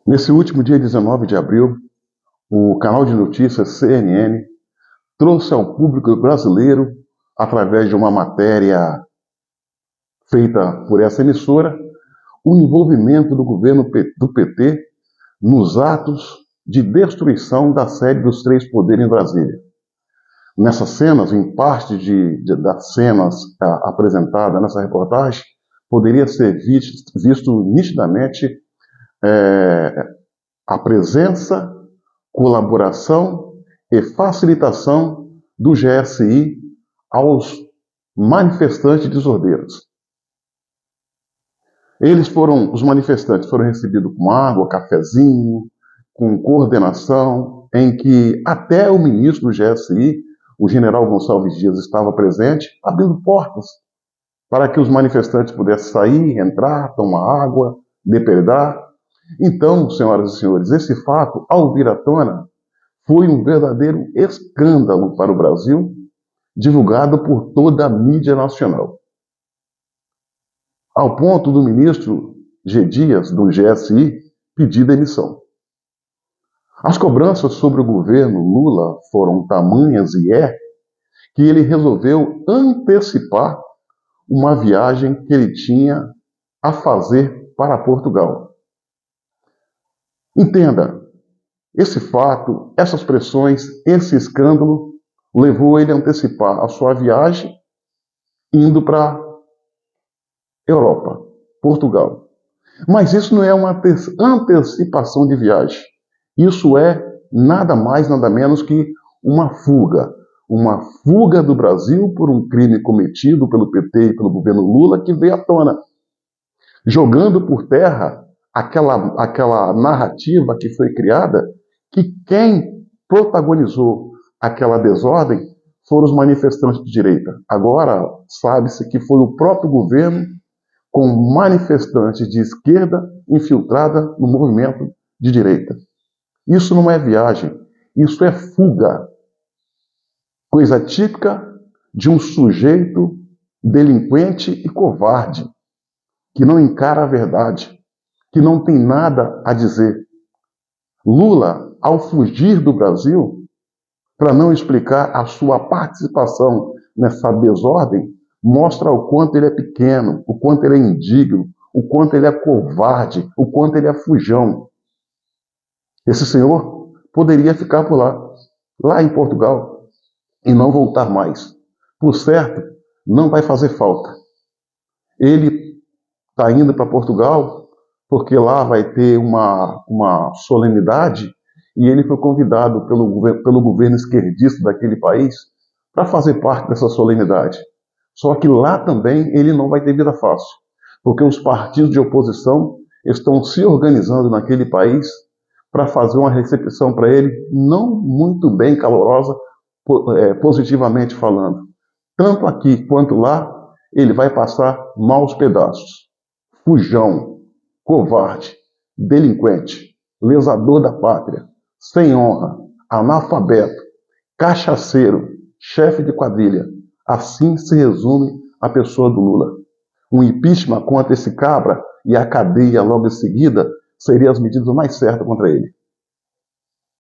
Nesse último dia 19 de abril, o canal de notícias CNN trouxe ao público brasileiro, através de uma matéria feita por essa emissora, o envolvimento do governo do PT nos atos de destruição da sede dos três poderes em Brasília. Nessas cenas, em parte das cenas apresentadas nessa reportagem, poderia ser visto nitidamente a presença, colaboração e facilitação do GSI aos manifestantes desordeiros. Os manifestantes foram recebidos com água, cafezinho, com coordenação, em que até o ministro do GSI, o general Gonçalves Dias, estava presente, abrindo portas para que os manifestantes pudessem sair, entrar, tomar água, depredar. Então, senhoras e senhores, esse fato, ao vir à tona, foi um verdadeiro escândalo para o Brasil, divulgado por toda a mídia nacional. Ao ponto do ministro G. Dias, do GSI, pedir demissão. As cobranças sobre o governo Lula foram tamanhas que ele resolveu antecipar uma viagem que ele tinha a fazer para Portugal. Entenda, esse fato, essas pressões, esse escândalo levou ele a antecipar a sua viagem indo para Europa, Portugal. Mas isso não é uma antecipação de viagem. Isso é nada mais, nada menos que uma fuga do Brasil por um crime cometido pelo PT e pelo governo Lula que veio à tona, jogando por terra aquela narrativa que foi criada, que quem protagonizou aquela desordem foram os manifestantes de direita. Agora sabe-se que foi o próprio governo com manifestantes de esquerda infiltrada no movimento de direita. Isso não é viagem, isso é fuga. Coisa típica de um sujeito delinquente e covarde, que não encara a verdade, que não tem nada a dizer. Lula, ao fugir do Brasil, para não explicar a sua participação nessa desordem, mostra o quanto ele é pequeno, o quanto ele é indigno, o quanto ele é covarde, o quanto ele é fujão. Esse senhor poderia ficar por lá em Portugal, e não voltar mais. Por certo, não vai fazer falta. Ele está indo para Portugal porque lá vai ter uma solenidade e ele foi convidado pelo governo esquerdista daquele país para fazer parte dessa solenidade. Só que lá também ele não vai ter vida fácil, porque os partidos de oposição estão se organizando naquele país para fazer uma recepção para ele não muito bem calorosa, positivamente falando. Tanto aqui quanto lá, ele vai passar maus pedaços. Fujão, covarde, delinquente, lesador da pátria, sem honra, analfabeto, cachaceiro, chefe de quadrilha. Assim se resume a pessoa do Lula. Um impeachment contra esse cabra e a cadeia logo em seguida seriam as medidas mais certas contra ele.